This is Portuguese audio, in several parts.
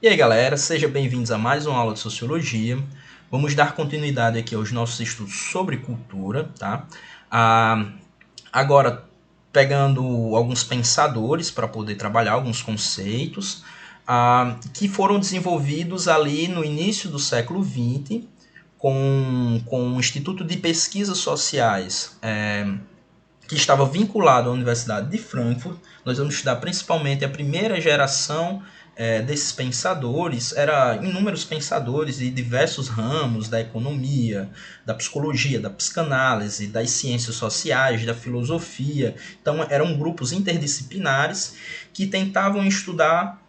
E aí, galera, sejam bem-vindos a mais uma aula de Sociologia. Vamos dar continuidade aqui aos nossos estudos sobre cultura, tá? Agora, pegando alguns pensadores para poder trabalhar alguns conceitos que foram desenvolvidos ali no início do século XX com o Instituto de Pesquisas Sociais, que estava vinculado à Universidade de Frankfurt. Nós vamos estudar principalmente a primeira geração desses pensadores. Eram inúmeros pensadores de diversos ramos da economia, da psicologia, da psicanálise, das ciências sociais, da filosofia. Então eram grupos interdisciplinares que tentavam estudar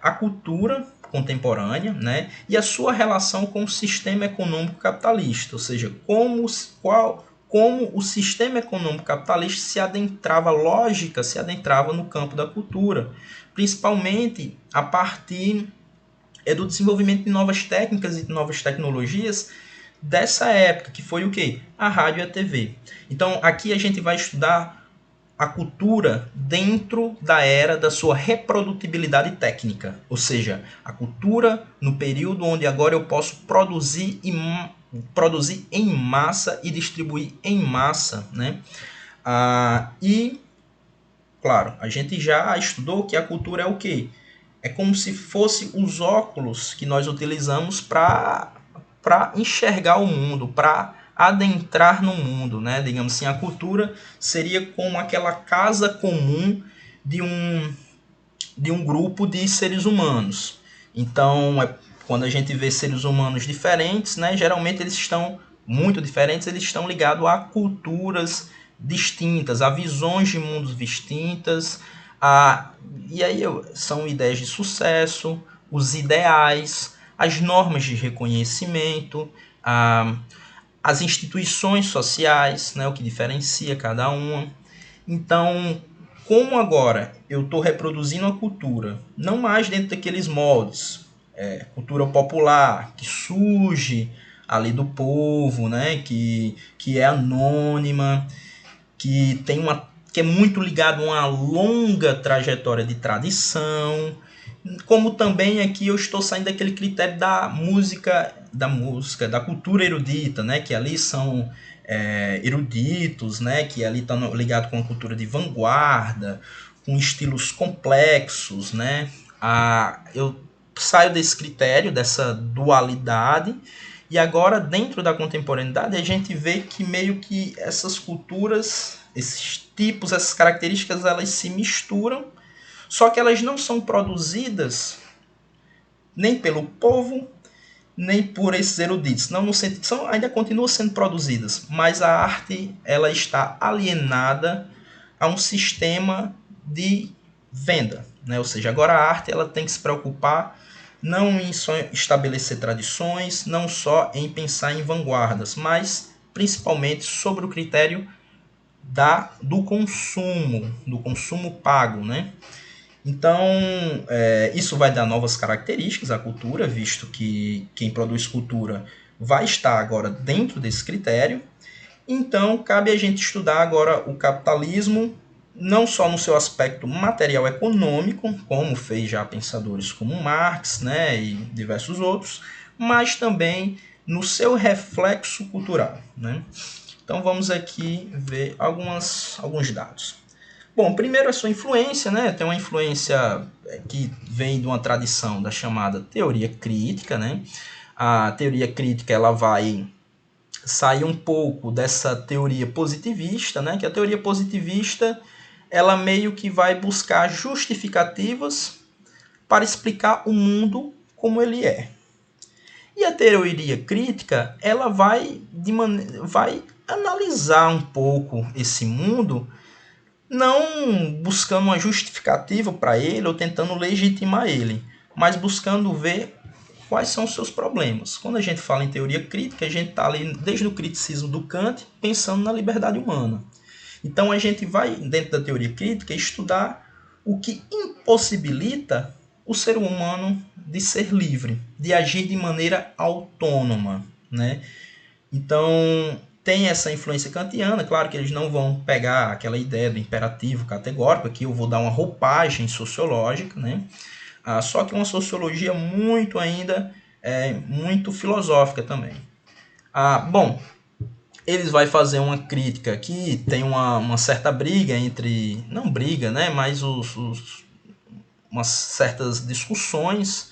a cultura contemporânea, né, e a sua relação com o sistema econômico capitalista, ou seja, como o sistema econômico capitalista se adentrava, se adentrava no campo da cultura, principalmente a partir do desenvolvimento de novas técnicas e de novas tecnologias dessa época, que foi o quê? A rádio e a TV. Então, aqui a gente vai estudar a cultura dentro da era da sua reprodutibilidade técnica, ou seja, a cultura no período onde agora eu posso produzir em massa e distribuir em massa, né? E, claro, a gente já estudou que a cultura é o quê? É como se fosse os óculos que nós utilizamos para enxergar o mundo, para adentrar no mundo, né? Digamos assim, a cultura seria como aquela casa comum de um grupo de seres humanos. Então, quando a gente vê seres humanos diferentes, né, geralmente eles estão muito diferentes, eles estão ligados a culturas distintas, a visões de mundos distintas, e aí são ideias de sucesso, os ideais, as normas de reconhecimento, as instituições sociais, né, o que diferencia cada uma. Então, como agora eu estou reproduzindo a cultura, não mais dentro daqueles moldes, cultura popular, que surge ali do povo, né, que é anônima, que é muito ligado a uma longa trajetória de tradição, como também aqui eu estou saindo daquele critério da cultura erudita, né, que ali são eruditos, né, que ali estão ligados com a cultura de vanguarda, com estilos complexos, né. Eu saio desse critério, dessa dualidade, e agora dentro da contemporaneidade a gente vê que meio que essas culturas, esses tipos, essas características, elas se misturam, só que elas não são produzidas nem pelo povo, nem por esses eruditos. Não no sentido, ainda continuam sendo produzidas, mas a arte ela está alienada a um sistema de venda, né? Ou seja, agora a arte ela tem que se preocupar não em só estabelecer tradições, não só em pensar em vanguardas, mas principalmente sobre o critério do consumo pago, né? Então, isso vai dar novas características à cultura, visto que quem produz cultura vai estar agora dentro desse critério. Então, cabe a gente estudar agora o capitalismo, não só no seu aspecto material econômico, como fez já pensadores como Marx, né, e diversos outros, mas também no seu reflexo cultural, né? Então, vamos aqui ver alguns dados. Bom, primeiro a sua influência, né? Tem uma influência que vem de uma tradição da chamada teoria crítica, né? A teoria crítica ela vai sair um pouco dessa teoria positivista, né? Que a teoria positivista ela meio que vai buscar justificativas para explicar o mundo como ele é. E a teoria crítica ela vai analisar um pouco esse mundo, não buscando uma justificativa para ele ou tentando legitimar ele, mas buscando ver quais são os seus problemas. Quando a gente fala em teoria crítica, a gente está ali desde o criticismo do Kant pensando na liberdade humana. Então a gente vai, dentro da teoria crítica, estudar o que impossibilita o ser humano de ser livre, de agir de maneira autônoma, né? Então, tem essa influência kantiana, claro que eles não vão pegar aquela ideia do imperativo categórico, aqui eu vou dar uma roupagem sociológica, né? só que uma sociologia muito ainda, muito filosófica também. Bom, eles vai fazer uma crítica que tem uma certa briga entre, não briga, né, mas umas certas discussões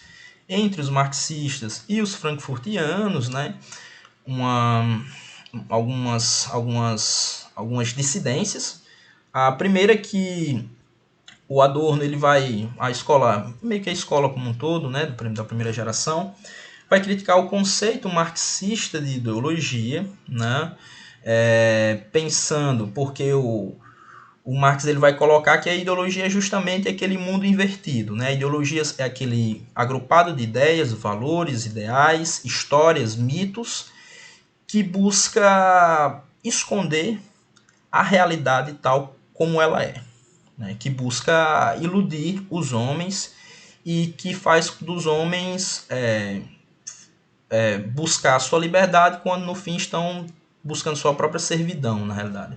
entre os marxistas e os frankfurtianos, né, algumas dissidências. A primeira é que o Adorno, ele vai, a escola, meio que a escola como um todo, né, da primeira geração, vai criticar o conceito marxista de ideologia, né, pensando, porque o Marx ele vai colocar que a ideologia é justamente aquele mundo invertido. Né? A ideologia é aquele agrupado de ideias, valores, ideais, histórias, mitos, que busca esconder a realidade tal como ela é. Né? Que busca iludir os homens e que faz dos homens buscar a sua liberdade quando no fim estão buscando sua própria servidão, na realidade.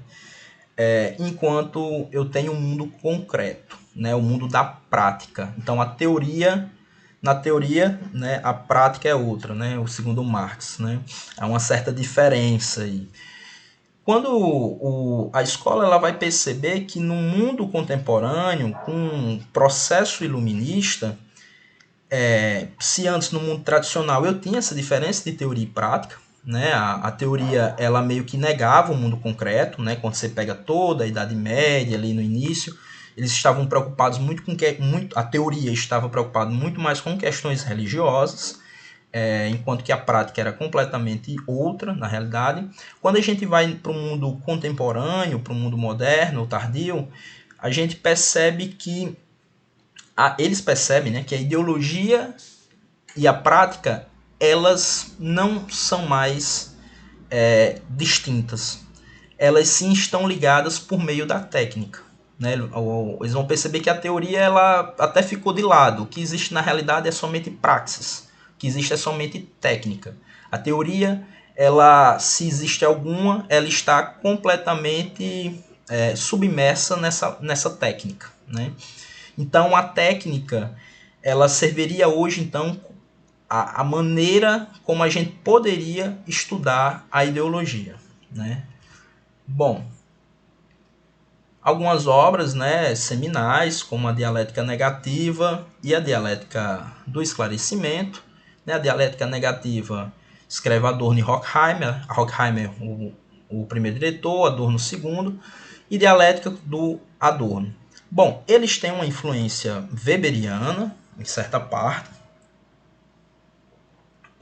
Enquanto eu tenho um mundo concreto, né, o mundo da prática. Então na teoria, né, a prática é outra, né, o segundo Marx, né, há uma certa diferença aí. Quando a escola ela vai perceber que no mundo contemporâneo, com um processo iluminista, se antes no mundo tradicional eu tinha essa diferença de teoria e prática, né? A teoria ela meio que negava o mundo concreto, né? Quando você pega toda a Idade Média ali no início, eles estavam preocupados a teoria estava preocupada muito mais com questões religiosas, enquanto que a prática era completamente outra na realidade. Quando a gente vai para o mundo contemporâneo, para o mundo moderno, tardio, a gente percebe que eles percebem, né, que a ideologia e a prática elas não são mais distintas. Elas sim estão ligadas por meio da técnica. Né? Eles vão perceber que a teoria ela até ficou de lado. O que existe na realidade é somente praxis. O que existe é somente técnica. A teoria, ela, se existe alguma, ela está completamente submersa nessa técnica. Né? Então a técnica ela serviria hoje então a maneira como a gente poderia estudar a ideologia, né? Bom, algumas obras, né, seminais, como a dialética negativa e a dialética do esclarecimento. Né? A dialética negativa escreve Adorno e Horkheimer, o primeiro diretor, Adorno o segundo, e dialética do Adorno. Bom, eles têm uma influência weberiana, em certa parte,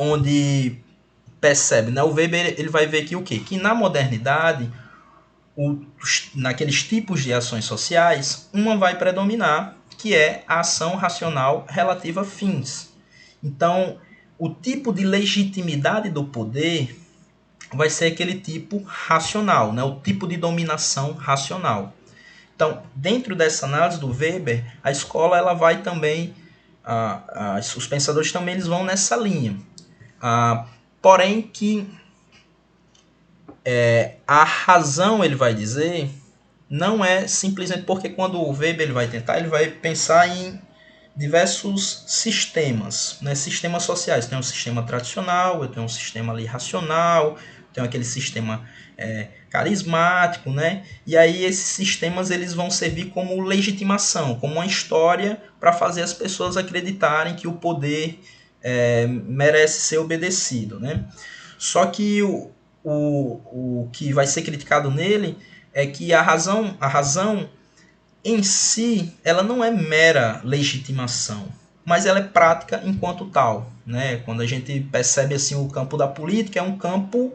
onde percebe, né? O Weber ele vai ver que o quê? Que na modernidade, naqueles tipos de ações sociais, uma vai predominar, que é a ação racional relativa a fins. Então, o tipo de legitimidade do poder vai ser aquele tipo racional, né? O tipo de dominação racional. Então, dentro dessa análise do Weber, a escola ela vai também, os pensadores também eles vão nessa linha. Porém que a razão, ele vai dizer, não é simplesmente porque quando o Weber ele vai tentar, ele vai pensar em diversos sistemas, né? Sistemas sociais. Tem um sistema tradicional, eu tenho um sistema ali racional, tenho aquele sistema carismático, né? E aí esses sistemas eles vão servir como legitimação, como uma história para fazer as pessoas acreditarem que o poder merece ser obedecido, né? Só que o que vai ser criticado nele é que a razão em si, ela não é mera legitimação, mas ela é prática enquanto tal. Né? Quando a gente percebe assim, o campo da política, é um campo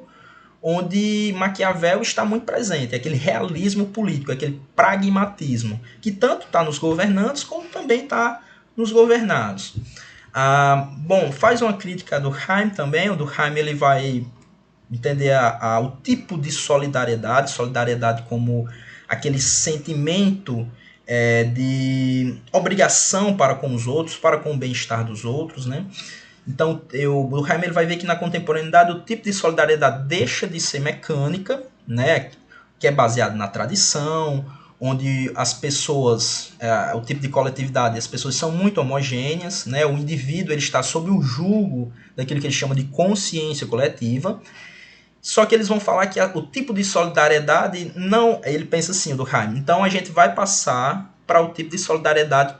onde Maquiavel está muito presente, é aquele realismo político, aquele pragmatismo, que tanto está nos governantes como também está nos governados. Bom, faz uma crítica do Durkheim também. O Durkheim ele vai entender o tipo de solidariedade como aquele sentimento de obrigação para com os outros, para com o bem-estar dos outros, né? Então, o Durkheim ele vai ver que na contemporaneidade o tipo de solidariedade deixa de ser mecânica, né? Que é baseado na tradição, onde as pessoas, o tipo de coletividade, as pessoas são muito homogêneas, né? O indivíduo ele está sob o jugo daquilo que eles chamam de consciência coletiva. Só que eles vão falar que o tipo de solidariedade não... Ele pensa assim, o Durkheim. Então a gente vai passar para o tipo de solidariedade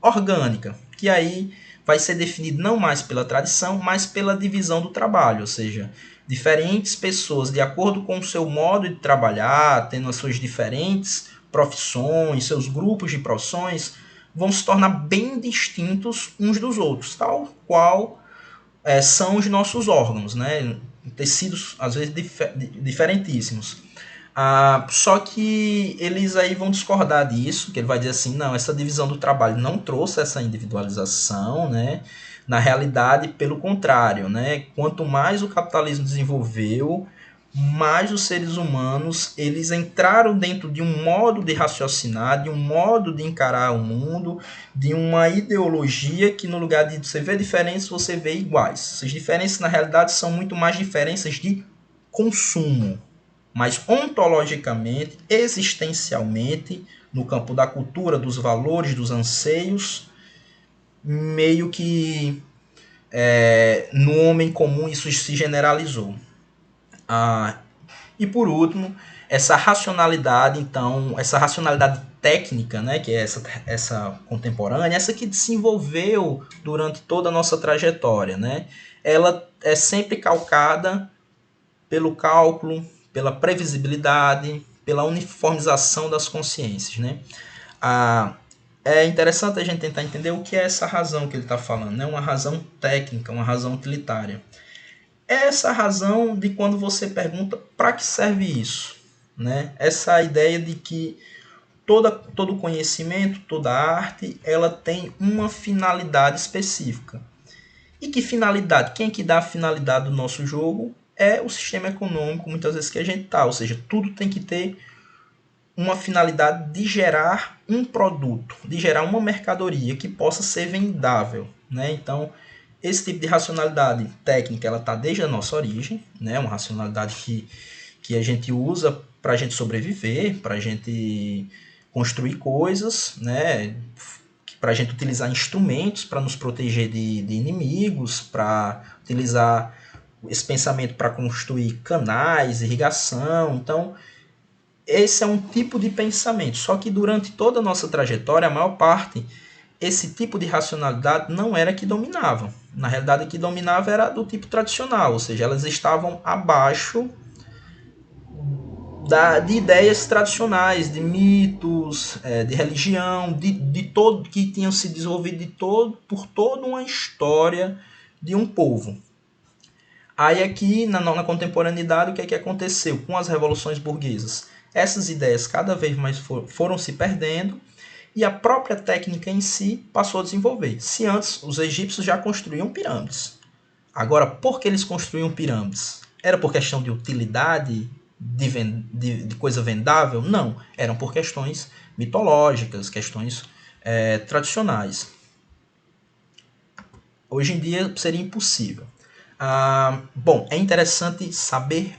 orgânica, que aí vai ser definido não mais pela tradição, mas pela divisão do trabalho, ou seja, diferentes pessoas, de acordo com o seu modo de trabalhar, tendo as suas diferentes profissões, seus grupos de profissões, vão se tornar bem distintos uns dos outros, tal qual são os nossos órgãos, né? Tecidos, às vezes, diferentíssimos. Só que eles aí vão discordar disso, que ele vai dizer assim, não, essa divisão do trabalho não trouxe essa individualização, né? Na realidade, pelo contrário, né? Quanto mais o capitalismo desenvolveu, mais os seres humanos eles entraram dentro de um modo de raciocinar, de um modo de encarar o mundo, de uma ideologia que no lugar de você ver diferenças, você vê iguais. Essas diferenças, na realidade, são muito mais diferenças de consumo. Mas ontologicamente, existencialmente, no campo da cultura, dos valores, dos anseios, meio que no homem comum isso se generalizou. E por último, essa racionalidade, então, essa racionalidade técnica, né, que é essa contemporânea, essa que desenvolveu durante toda a nossa trajetória, né, ela é sempre calcada pelo cálculo, pela previsibilidade, pela uniformização das consciências, né? É interessante a gente tentar entender o que é essa razão que ele está falando, né? Uma razão técnica, uma razão utilitária. É essa razão de quando você pergunta para que serve isso, né? Essa ideia de que todo conhecimento, toda arte, ela tem uma finalidade específica. E que finalidade? Quem é que dá a finalidade do nosso jogo? É o sistema econômico, muitas vezes, que a gente está. Ou seja, tudo tem que ter uma finalidade de gerar um produto, de gerar uma mercadoria que possa ser vendável, né? Então, esse tipo de racionalidade técnica, ela está desde a nossa origem, né? Uma racionalidade que a gente usa para a gente sobreviver, para a gente construir coisas, né? Para a gente utilizar instrumentos para nos proteger de inimigos, para utilizar esse pensamento para construir canais, irrigação. Então, esse é um tipo de pensamento. Só que durante toda a nossa trajetória, a maior parte, esse tipo de racionalidade não era que dominava. Na realidade, o que dominava era do tipo tradicional, ou seja, elas estavam abaixo de ideias tradicionais, de mitos, de religião, de todo que tinham se desenvolvido por toda uma história de um povo. Aí aqui, na contemporaneidade, o que é que aconteceu com as revoluções burguesas? Essas ideias cada vez mais foram se perdendo e a própria técnica em si passou a desenvolver. Se antes os egípcios já construíam pirâmides. Agora, por que eles construíam pirâmides? Era por questão de utilidade, de coisa vendável? Não, eram por questões mitológicas, questões tradicionais. Hoje em dia seria impossível. Bom, é interessante saber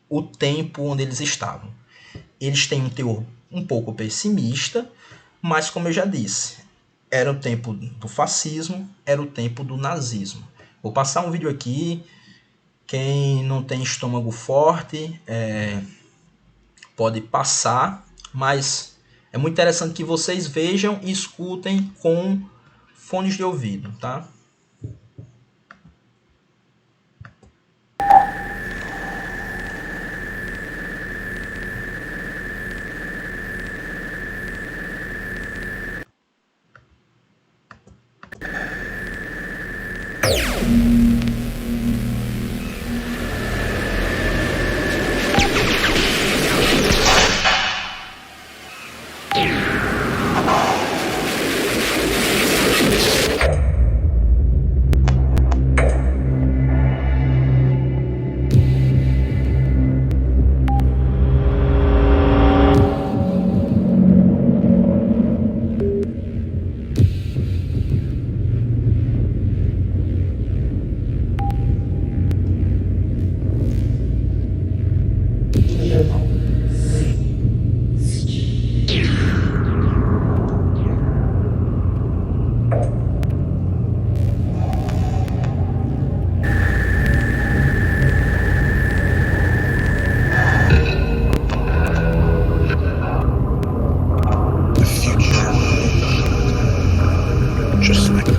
o tempo onde eles estavam. Eles têm um teor um pouco pessimista, mas como eu já disse, era o tempo do fascismo, era o tempo do nazismo. Vou passar um vídeo aqui, quem não tem estômago forte pode passar, mas é muito interessante que vocês vejam e escutem com fones de ouvido, tá?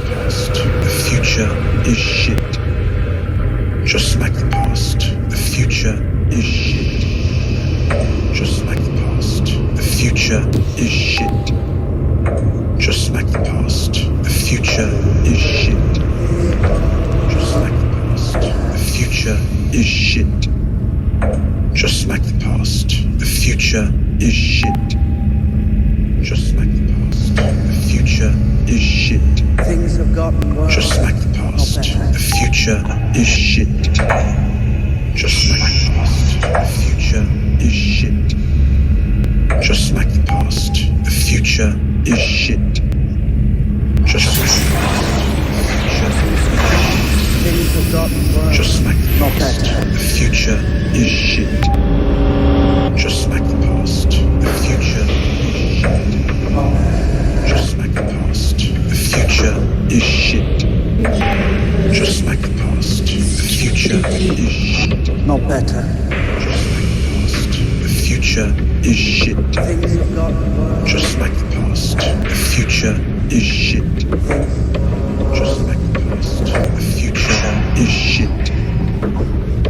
past. The future is shit. Just like the past. The future is shit. Just like the past. The future is shit. Just like the past. The future is shit. Just like the past. The future is shit. Just like the past. The future is shit. Just like the past. The future is shit. Things have gotten worse. Just like the past. The future is shit. Just like the past. The future is shit. Just like the past. The future is shit. Just like the past. Things have gotten worse. Just like the Not past. better. The future is shit. Just like the past. The future is shit. Just like the past. The future is shit. Just like the past. The future is shit. Not better. Just like the past. The future is shit. Things have gotten worse. Just like the past. The future is shit. Just like the past. The future is shit.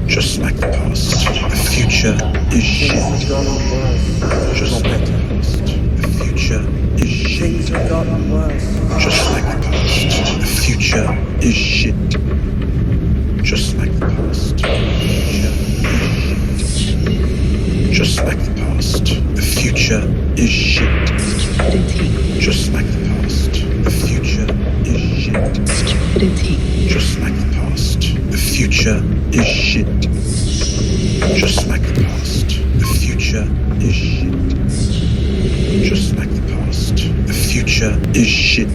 Just like the past. The future is shit. Things have gotten worse. Just Not like the better. past. The future is shit. Things have gotten worse. Just like the past. The future is shit. Just like the past. The future is shit. Just like the past. The future is shit. Just like the past. The future is shit. Just like the past. The future is shit. Just like the past. The future is shit. Just like the past. The future is shit.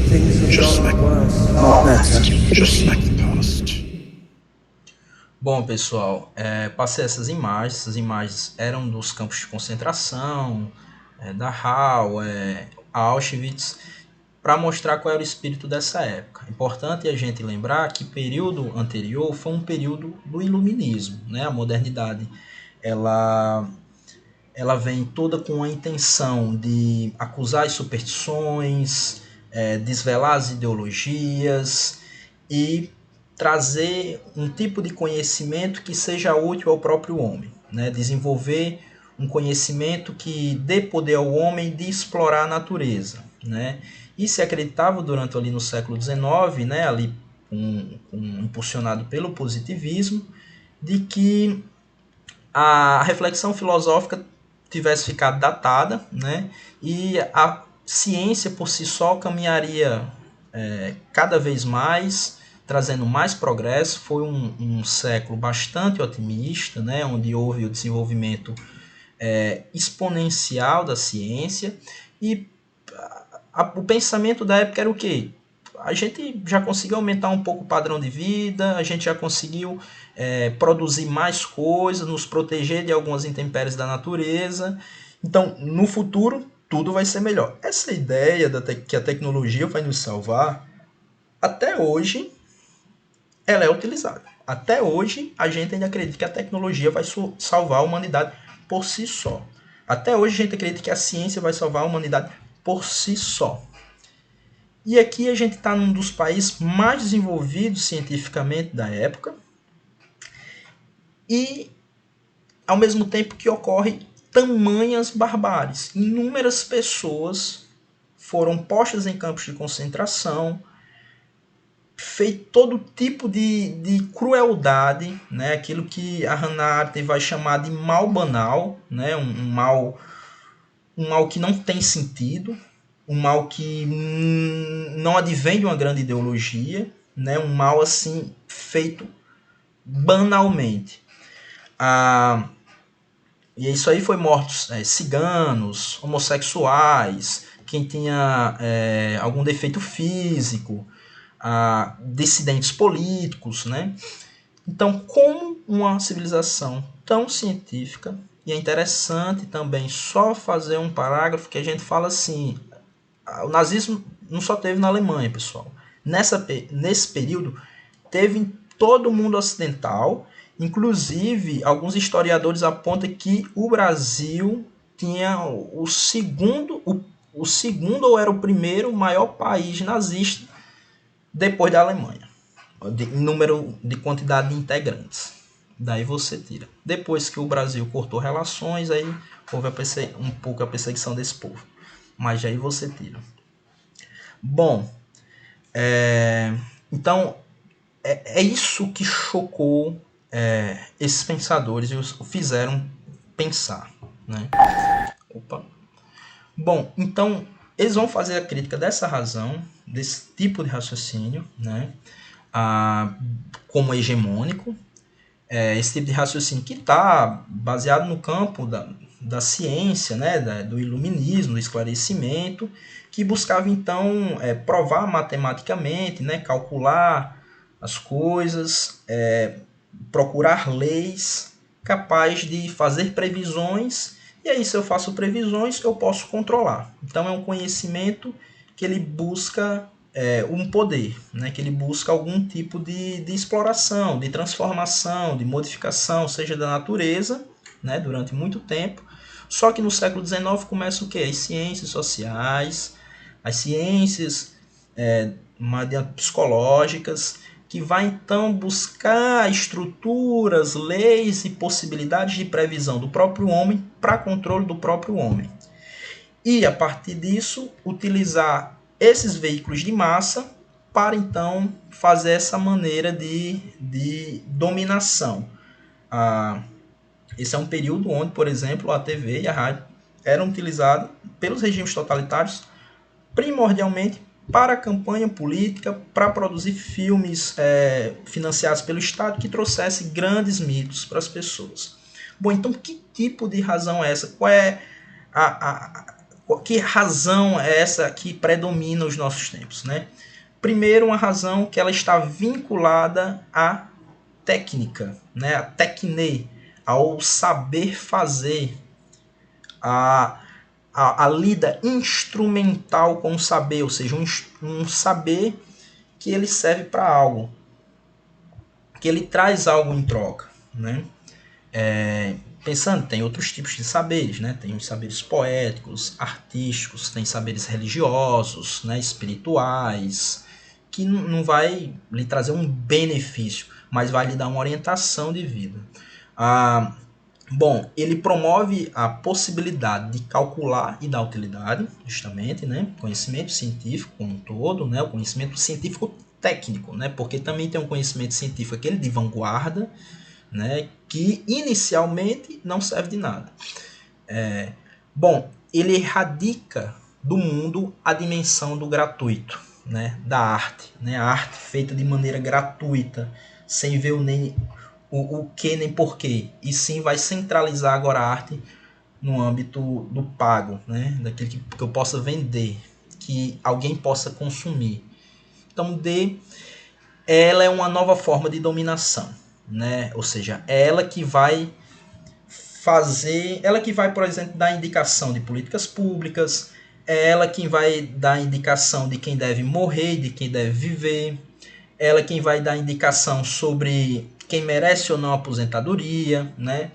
Things have Just like gotten worse. Not better. Just like the past. Bom, pessoal, passei essas imagens eram dos campos de concentração, da Dachau, Auschwitz, para mostrar qual era o espírito dessa época. Importante a gente lembrar que o período anterior foi um período do iluminismo, né? A modernidade ela vem toda com a intenção de acusar as superstições, desvelar as ideologias e trazer um tipo de conhecimento que seja útil ao próprio homem, né? Desenvolver um conhecimento que dê poder ao homem de explorar a natureza, né? E se acreditava durante ali no século XIX, né, ali impulsionado pelo positivismo, de que a reflexão filosófica tivesse ficado datada, né, e a ciência por si só caminharia cada vez mais, trazendo mais progresso. Foi um século bastante otimista, né, onde houve o desenvolvimento exponencial da ciência, e o pensamento da época era o quê? A gente já conseguiu aumentar um pouco o padrão de vida, a gente já conseguiu produzir mais coisas, nos proteger de algumas intempéries da natureza. Então, no futuro, tudo vai ser melhor. Essa ideia que a tecnologia vai nos salvar, até hoje, ela é utilizada. Até hoje, a gente ainda acredita que a tecnologia vai salvar a humanidade por si só. Até hoje, a gente acredita que a ciência vai salvar a humanidade por si só. E aqui a gente está num dos países mais desenvolvidos cientificamente da época, e ao mesmo tempo que ocorre tamanhas barbáries. Inúmeras pessoas foram postas em campos de concentração, feito todo tipo de crueldade, né? Aquilo que a Hannah Arendt vai chamar de mal banal, né? um mal que não tem sentido, um mal que não advém de uma grande ideologia, né? Um mal assim feito banalmente. E isso aí foi mortos ciganos, homossexuais, quem tinha algum defeito físico, dissidentes políticos, né? Então, como uma civilização tão científica, e é interessante também só fazer um parágrafo que a gente fala assim, o nazismo não só teve na Alemanha, pessoal. Nesse período, teve em todo o mundo ocidental. Inclusive, alguns historiadores apontam que o Brasil tinha o segundo ou era o primeiro maior país nazista depois da Alemanha, em número de quantidade de integrantes. Daí você tira. Depois que o Brasil cortou relações, aí houve um pouco a perseguição desse povo. Mas aí você tira. Bom, então é isso que chocou esses pensadores e os fizeram pensar, né? Opa. Bom, então eles vão fazer a crítica dessa razão, desse tipo de raciocínio, né? Como hegemônico, esse tipo de raciocínio que está baseado no campo da ciência, né? Do iluminismo, do esclarecimento, que buscava então provar matematicamente, né? Calcular as coisas, procurar leis capazes de fazer previsões, e aí se eu faço previsões eu posso controlar. Então é um conhecimento que ele busca um poder, né? Que ele busca algum tipo de exploração, de transformação, de modificação, seja da natureza, né? Durante muito tempo. Só que no século XIX começa o quê? As ciências sociais, as ciências psicológicas, que vai então buscar estruturas, leis e possibilidades de previsão do próprio homem para controle do próprio homem. E, a partir disso, utilizar esses veículos de massa para, então, fazer essa maneira de dominação. Esse é um período onde, por exemplo, a TV e a rádio eram utilizados pelos regimes totalitários primordialmente para a campanha política, para produzir filmes financiados pelo Estado que trouxessem grandes mitos para as pessoas. Bom, então que tipo de razão é essa? Qual é que razão é essa que predomina os nossos tempos, né? Primeiro, uma razão que ela está vinculada à técnica, né? A tecne, ao saber fazer, a lida instrumental com o saber, ou seja, um saber que ele serve para algo, que ele traz algo em troca, né? Pensando, tem outros tipos de saberes, né? Tem os saberes poéticos, artísticos, tem saberes religiosos, né? Espirituais, que não vai lhe trazer um benefício, mas vai lhe dar uma orientação de vida. Bom, ele promove a possibilidade de calcular e dar utilidade, justamente, né? Conhecimento científico como um todo, né? O conhecimento científico técnico, né? Porque também tem um conhecimento científico aquele de vanguarda, né? Que inicialmente não serve de nada. Bom, ele erradica do mundo a dimensão do gratuito, né? Da arte, né? A arte feita de maneira gratuita, sem ver o que nem porquê, e sim vai centralizar agora a arte no âmbito do pago, né? Daquilo que eu possa vender, que alguém possa consumir. Então, ela é uma nova forma de dominação, né? Ou seja, ela que vai por exemplo, dar indicação de políticas públicas, ela quem vai dar indicação de quem deve morrer, de quem deve viver, ela quem vai dar indicação sobre quem merece ou não aposentadoria, né?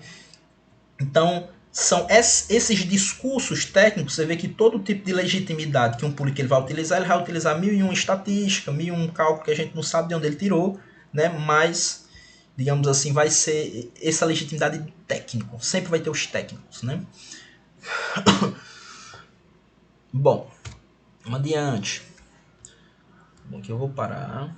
Então, são esses discursos técnicos. Você vê que todo tipo de legitimidade que um político ele vai utilizar 1001 estatística, 1001 cálculo que a gente não sabe de onde ele tirou, né? Mas, digamos assim, vai ser essa legitimidade técnica. Sempre vai ter os técnicos, né? Bom, vamos adiante. Bom, aqui eu vou parar.